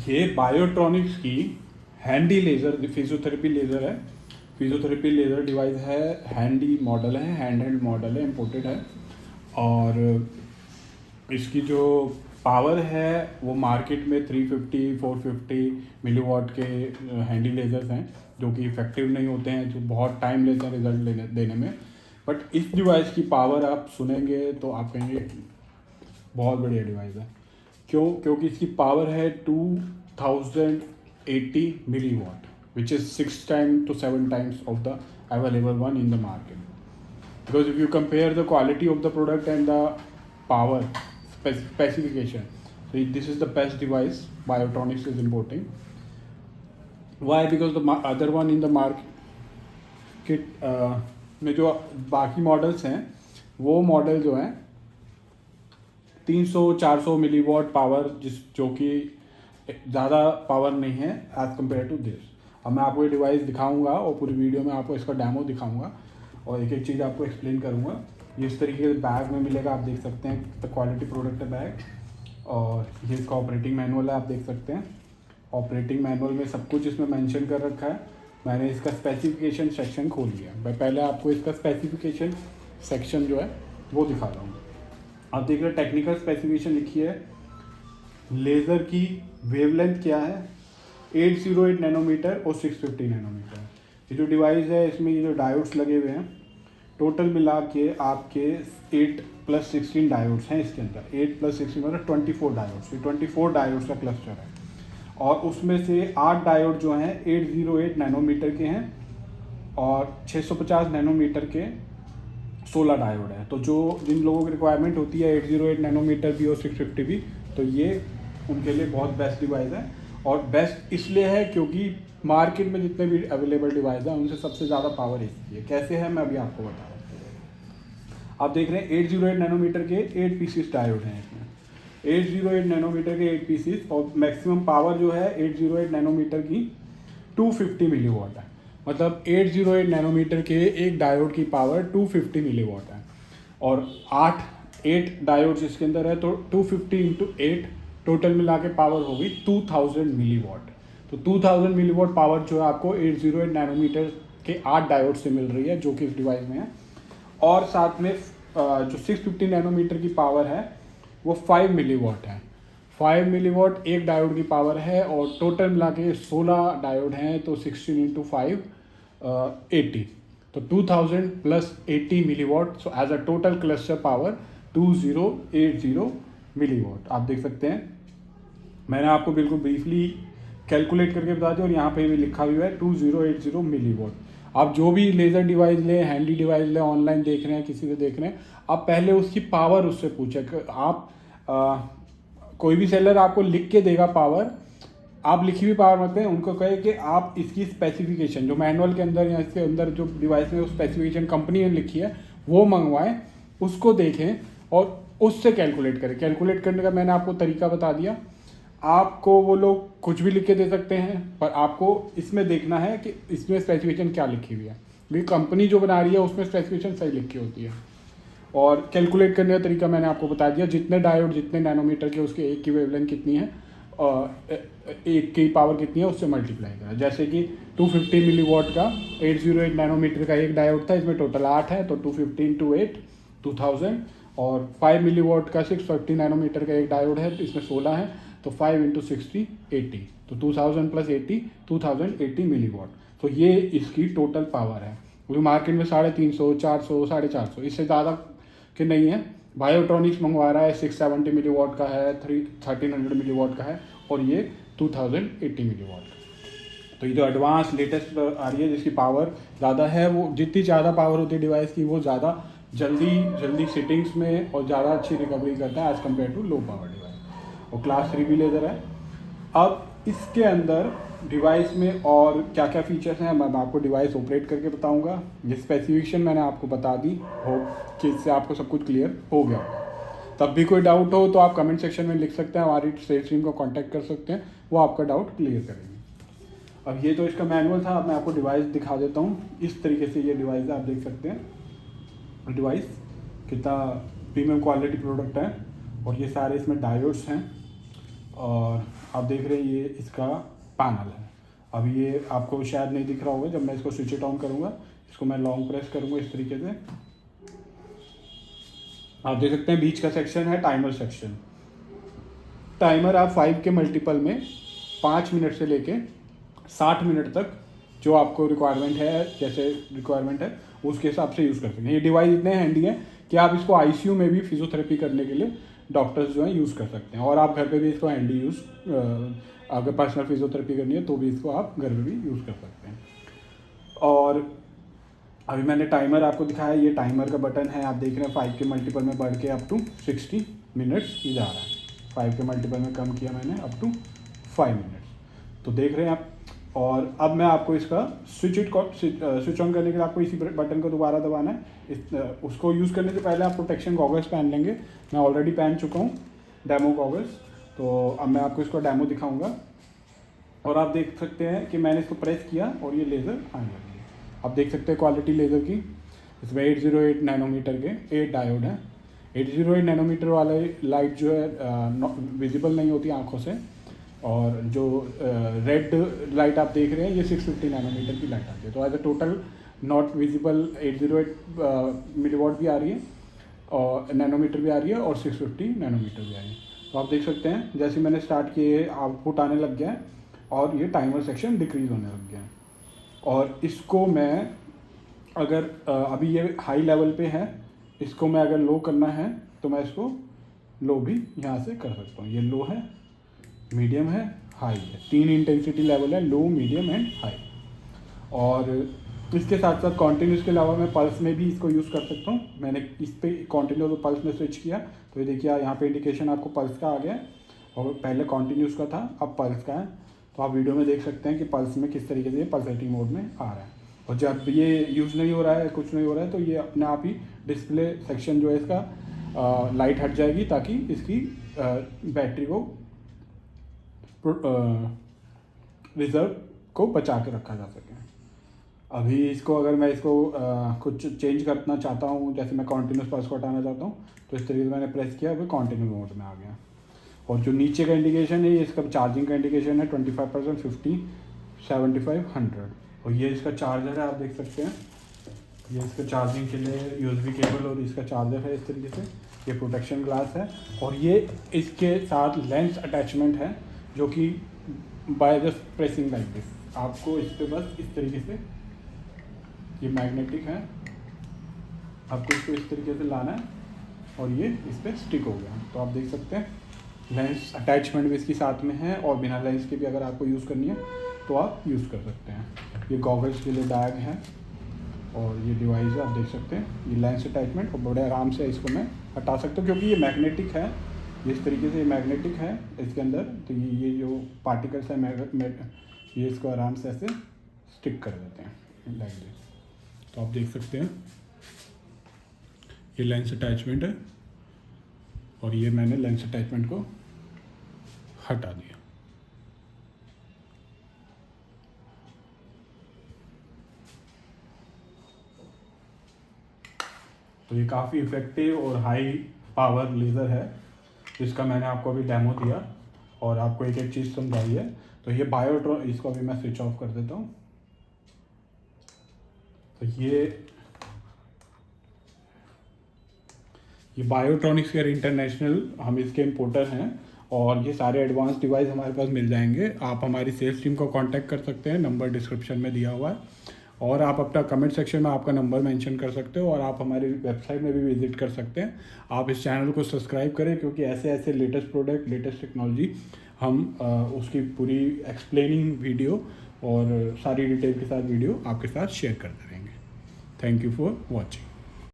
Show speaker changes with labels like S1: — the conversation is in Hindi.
S1: ये बायोट्रॉनिक्स की हैंडी लेज़र फिजियोथेरेपी लेज़र है। फिजियोथेरेपी लेज़र डिवाइस है, हैंडी मॉडल है, हैंड मॉडल है, इम्पोर्टेड है। और इसकी जो पावर है वो मार्केट में 350 450 मिलीवाट के हैंडी लेज़र्स हैं जो कि इफ़ेक्टिव नहीं होते हैं, जो बहुत टाइम लेते हैं रिजल्ट देने में। बट इस डिवाइस की पावर आप सुनेंगे तो आप कहेंगे बहुत बढ़िया डिवाइस है। क्योंकि इसकी पावर है 2080 milliwatt, which is 6 times to 7 times of the available one in the market. Because if you compare the quality of the product and the power specification, so this is the best device Biotronics is importing. Why? Because the other one in the market में जो बाकी मॉडल्स हैं वो मॉडल जो हैं 300-400 मिलीवाट पावर जो कि ज़्यादा पावर नहीं है एज़ कम्पेयर टू दिस। अब मैं आपको ये डिवाइस दिखाऊंगा और पूरी वीडियो में आपको इसका डेमो दिखाऊंगा और एक एक चीज़ आपको एक्सप्लेन करूंगा। ये इस तरीके से बैग में मिलेगा, आप देख सकते हैं कितना क्वालिटी प्रोडक्ट है बैग। और ये इसका ऑपरेटिंग मैनुअल है, आप देख सकते हैं। ऑपरेटिंग मैनुअल में सब कुछ इसमें मेंशन कर रखा है। मैंने इसका स्पेसिफिकेशन सेक्शन खोल लिया। मैं पहले आपको इसका स्पेसिफिकेशन सेक्शन जो है वो दिखा रहा हूँ। आप देख रहे हैं टेक्निकल स्पेसिफिकेशन लिखी है। लेज़र की वेवलेंथ क्या है, 808 नैनोमीटर और 650 नैनोमीटर। ये जो डिवाइस है इसमें ये जो डायोड्स लगे हुए हैं टोटल मिला के आपके 8+16 डायोड्स हैं इसके अंदर। 8+16 मतलब 24 डायोड्स। ये 24 डायोड्स का क्लस्टर है और उसमें से 8 डायोड जो हैं 808 नैनोमीटर के हैं और 650 नैनोमीटर के 16 डायोड है। तो जो जिन लोगों की रिक्वायरमेंट होती है 808 नैनोमीटर भी और 650 भी, तो ये उनके लिए बहुत बेस्ट डिवाइस है। और बेस्ट इसलिए है क्योंकि मार्केट में जितने भी अवेलेबल डिवाइस हैं उनसे सबसे ज़्यादा पावर इसकी है। कैसे है मैं अभी आपको बता रहा हूँ। आप देख रहे हैं 808 नैनोमीटर के 8 पीसीस डायोड हैं इसमें। 808 नैनोमीटर के 8 पीसीस और मैक्सिमम पावर जो है 808 नैनोमीटर की 250 मिलीवाट है। मतलब 808 नैनोमीटर के एक डायोड की पावर 250 मिलीवाट है और 8 डायोड्स इसके अंदर है, तो 250 इंटू 8 टोटल मिला के पावर होगी 2000 मिलीवाट। तो 2000 मिलीवाट पावर जो है आपको 808 नैनोमीटर के 8 डायोड से मिल रही है जो कि इस डिवाइस में है। और साथ में जो 650 नैनोमीटर की पावर है वो 5 मिलीवाट है। 5 मिलीवाट एक डायोड की पावर है और टोटल मिला के 16 डायोड हैं, तो 16 इंटू 5 80, तो 2000 plus 80 milliwatt. So as a total cluster power 2080 milliwatt. आप देख सकते हैं मैंने आपको बिल्कुल ब्रीफली कैलकुलेट करके बता दिया और यहाँ पे भी लिखा हुआ है 2080 मिलीवाट। आप जो भी लेज़र डिवाइस लें, हैंडी डिवाइस लें, ऑनलाइन देख रहे हैं, किसी से देख रहे हैं, आप पहले उसकी पावर उससे पूछें। आप कोई भी सेलर आपको लिख के देगा पावर, आप लिखी हुई पावर मत दें, उनको कहे कि आप इसकी स्पेसिफिकेशन जो मैनुअल के अंदर या इसके अंदर जो डिवाइस में स्पेसिफिकेशन कंपनी ने लिखी है वो मंगवाएं, उसको देखें और उससे कैलकुलेट करें। कैलकुलेट करने का मैंने आपको तरीका बता दिया। आपको वो लोग कुछ भी लिख के दे सकते हैं, पर आपको इसमें देखना है कि इसमें स्पेसिफिकेशन क्या लिखी हुई है, क्योंकि कंपनी जो बना रही है उसमें स्पेसिफिकेशन सही लिखी होती है। और कैलकुलेट करने का तरीका मैंने आपको बता दिया। जितने डायोड जितने नैनोमीटर के उसके एक की वेवलेंथ कितनी है और एक की पावर कितनी है उससे मल्टीप्लाई करा। जैसे कि 250 मिलीवाट का 808 नैनोमीटर का एक डायोड था, इसमें टोटल 8 है, तो 250 इंटू 8 2000। और 5 मिलीवाट का 650 नैनोमीटर का एक डायोड है, इसमें 16 है, तो 5 इंटू 60 80, तो 2000 प्लस 80 2080 मिलीवाट। तो ये इसकी टोटल पावर है। क्योंकि मार्केट में 350 400 450 इससे ज़्यादा के नहीं है। बायोट्रॉनिक्स मंगवा रहा है 670 मिलीवाट का है, 1300 मिलीवाट का है और ये 2080 मिलीवाट। तो ये जो एडवांस लेटेस्ट आ रही है जिसकी पावर ज़्यादा है, वो जितनी ज़्यादा पावर होती है डिवाइस की वो ज़्यादा जल्दी सेटिंग्स में और ज़्यादा अच्छी रिकवरी करता है as compare to low power device. और क्लास 3 भी लेज़र है। अब इसके अंदर डिवाइस में और क्या क्या फीचर्स हैं मैं आपको डिवाइस ऑपरेट करके बताऊंगा। ये स्पेसिफिकेशन मैंने आपको बता दी हो कि इससे आपको सब कुछ क्लियर हो गया। तब भी कोई डाउट हो तो आप कमेंट सेक्शन में लिख सकते हैं, हमारी सेल्स टीम को कांटेक्ट कर सकते हैं, वो आपका डाउट क्लियर करेंगे। अब ये तो इसका मैनुअल था। अब मैं आपको डिवाइस दिखा देता हूँ। इस तरीके से ये डिवाइस है, आप देख सकते हैं डिवाइस कितना प्रीमियम क्वालिटी प्रोडक्ट है। और ये सारे इसमें डायोड्स हैं, और आप देख रहे हैं ये इसका पैनल है। अब ये आपको शायद नहीं दिख रहा होगा, जब मैं इसको स्विच इट ऑन करूँगा, इसको मैं लॉन्ग प्रेस करूँगा इस तरीके से, आप देख सकते हैं बीच का सेक्शन है टाइमर सेक्शन। टाइमर आप 5 के मल्टीपल में 5 मिनट से लेके 60 मिनट तक जो आपको रिक्वायरमेंट है, जैसे रिक्वायरमेंट है उसके हिसाब से यूज़ कर सकते हैं। ये डिवाइस इतने हैंडी है कि आप इसको आईसीयू में भी फिजियोथेरेपी करने के लिए डॉक्टर्स जो हैं यूज़ कर सकते हैं, और आप घर पे भी इसको हैंडी यूज़, अगर पर्सनल फिजियोथेरेपी करनी है तो भी इसको आप घर पे भी यूज़ कर सकते हैं। और अभी मैंने टाइमर आपको दिखाया, ये टाइमर का बटन है, आप देख रहे हैं 5 के मल्टीपल में बढ़ के अप टू 60 मिनट्स ही जा रहा है। 5 के मल्टीपल में कम किया मैंने अप टू 5 मिनट्स, तो देख रहे हैं आप। और अब मैं आपको इसका स्विच ऑन करने के लिए आपको इसी बटन को दोबारा दबाना है। उसको यूज़ करने से पहले आप प्रोटेक्शन गॉगल्स पहन लेंगे। मैं ऑलरेडी पहन चुका हूँ डेमो गॉगल्स, तो अब मैं आपको इसको डेमो दिखाऊंगा। और आप देख सकते हैं कि मैंने इसको प्रेस किया और ये लेज़र आने लगी। आप देख सकते हैं क्वालिटी लेज़र की, इसमें 808 नैनोमीटर के 8 डायोड हैं। 808 नैनोमीटर वाले लाइट जो है विजिबल नहीं होती आँखों से, और जो रेड लाइट आप देख रहे हैं ये 650 नैनोमीटर की लाइट आती है। तो as a total not visible 808 milliwatt भी आ रही है, और नैनोमीटर भी आ रही है, और 650 नैनोमीटर भी आ रही है। तो आप देख सकते हैं जैसे मैंने स्टार्ट किए आउटपुट आने लग गया है, और ये टाइमर सेक्शन डिक्रीज़ होने लग गया है। और इसको मैं अगर अभी ये हाई लेवल पे है, इसको मैं अगर लो करना है तो मैं इसको लो भी यहाँ से कर सकता हूँ। ये लो है, मीडियम है, हाई है, 3 इंटेंसिटी लेवल है, लो, मीडियम एंड हाई। और इसके साथ साथ कॉन्टिन्यूस के अलावा मैं पल्स में भी इसको यूज़ कर सकता हूँ। मैंने इस पर कॉन्टिन्यूस और पल्स में स्विच किया, तो ये देखिए यहाँ पे इंडिकेशन आपको पल्स का आ गया है, और पहले कॉन्टिन्यूस का था, अब पल्स का है। तो आप वीडियो में देख सकते हैं कि पल्स में किस तरीके से ये पल्सेटिंग मोड में आ रहा है। और जब ये यूज़ नहीं हो रहा है, कुछ नहीं हो रहा है, तो ये अपने आप ही डिस्प्ले सेक्शन जो है इसका लाइट हट जाएगी, ताकि इसकी बैटरी को रिजर्व को बचा के रखा जा सके। अभी इसको अगर मैं इसको कुछ चेंज करना चाहता हूँ, जैसे मैं कॉन्टिन्यूस पल्स को हटाना चाहता हूँ, तो इस तरीके से मैंने प्रेस किया, वो कॉन्टिन्यू मोड में आ गया। और जो नीचे का इंडिकेशन है, ये इसका चार्जिंग का इंडिकेशन है 25%, 50, 75, 100। और ये इसका चार्जर है, आप देख सकते हैं, ये इसका चार्जिंग के लिए USB केबल और इसका चार्जर है इस तरीके से। ये प्रोटेक्शन ग्लास है, और ये इसके साथ लेंस अटैचमेंट है, जो कि by just pressing like this, आपको इस पर बस इस तरीके से, ये मैग्नेटिक है, आपको इसको इस तरीके से लाना है, और ये इस पर स्टिक हो गया। तो आप देख सकते हैं लेंस अटैचमेंट भी इसके साथ में है, और बिना लेंस के भी अगर आपको यूज़ करनी है तो आप यूज़ कर सकते हैं। ये गॉगल्स के लिए बैग है, और ये डिवाइस है, आप देख सकते हैं, ये लेंस अटैचमेंट, और बड़े आराम से इसको मैं हटा सकता हूँ, क्योंकि ये मैग्नेटिक है, इस तरीके से ये मैग्नेटिक है इसके अंदर। तो ये जो पार्टिकल्स हैं ये इसको आराम से ऐसे स्टिक कर देते हैं लाइक दिस। तो आप देख सकते हैं ये लेंस अटैचमेंट है, और ये मैंने लेंस अटैचमेंट को हटा दिया। तो ये काफ़ी इफ़ेक्टिव और हाई पावर लेज़र है, जिसका मैंने आपको अभी डेमो दिया और आपको एक एक चीज़ समझाई है। तो ये बायोट्रॉन, इसको अभी मैं स्विच ऑफ कर देता हूँ। तो ये बायोट्रॉनिक्स केयर इंटरनेशनल, हम इसके इम्पोर्टर हैं, और ये सारे एडवांस डिवाइस हमारे पास मिल जाएंगे। आप हमारी सेल्स टीम को कांटेक्ट कर सकते हैं, नंबर डिस्क्रिप्शन में दिया हुआ है, और आप अपना कमेंट सेक्शन में आपका नंबर मेंशन कर सकते हो, और आप हमारी वेबसाइट में भी विजिट कर सकते हैं। आप इस चैनल को सब्सक्राइब करें, क्योंकि ऐसे ऐसे लेटेस्ट प्रोडक्ट, लेटेस्ट टेक्नोलॉजी हम उसकी पूरी एक्सप्लेनिंग वीडियो और सारी डिटेल के साथ वीडियो आपके साथ शेयर करते रहेंगे। Thank you for watching.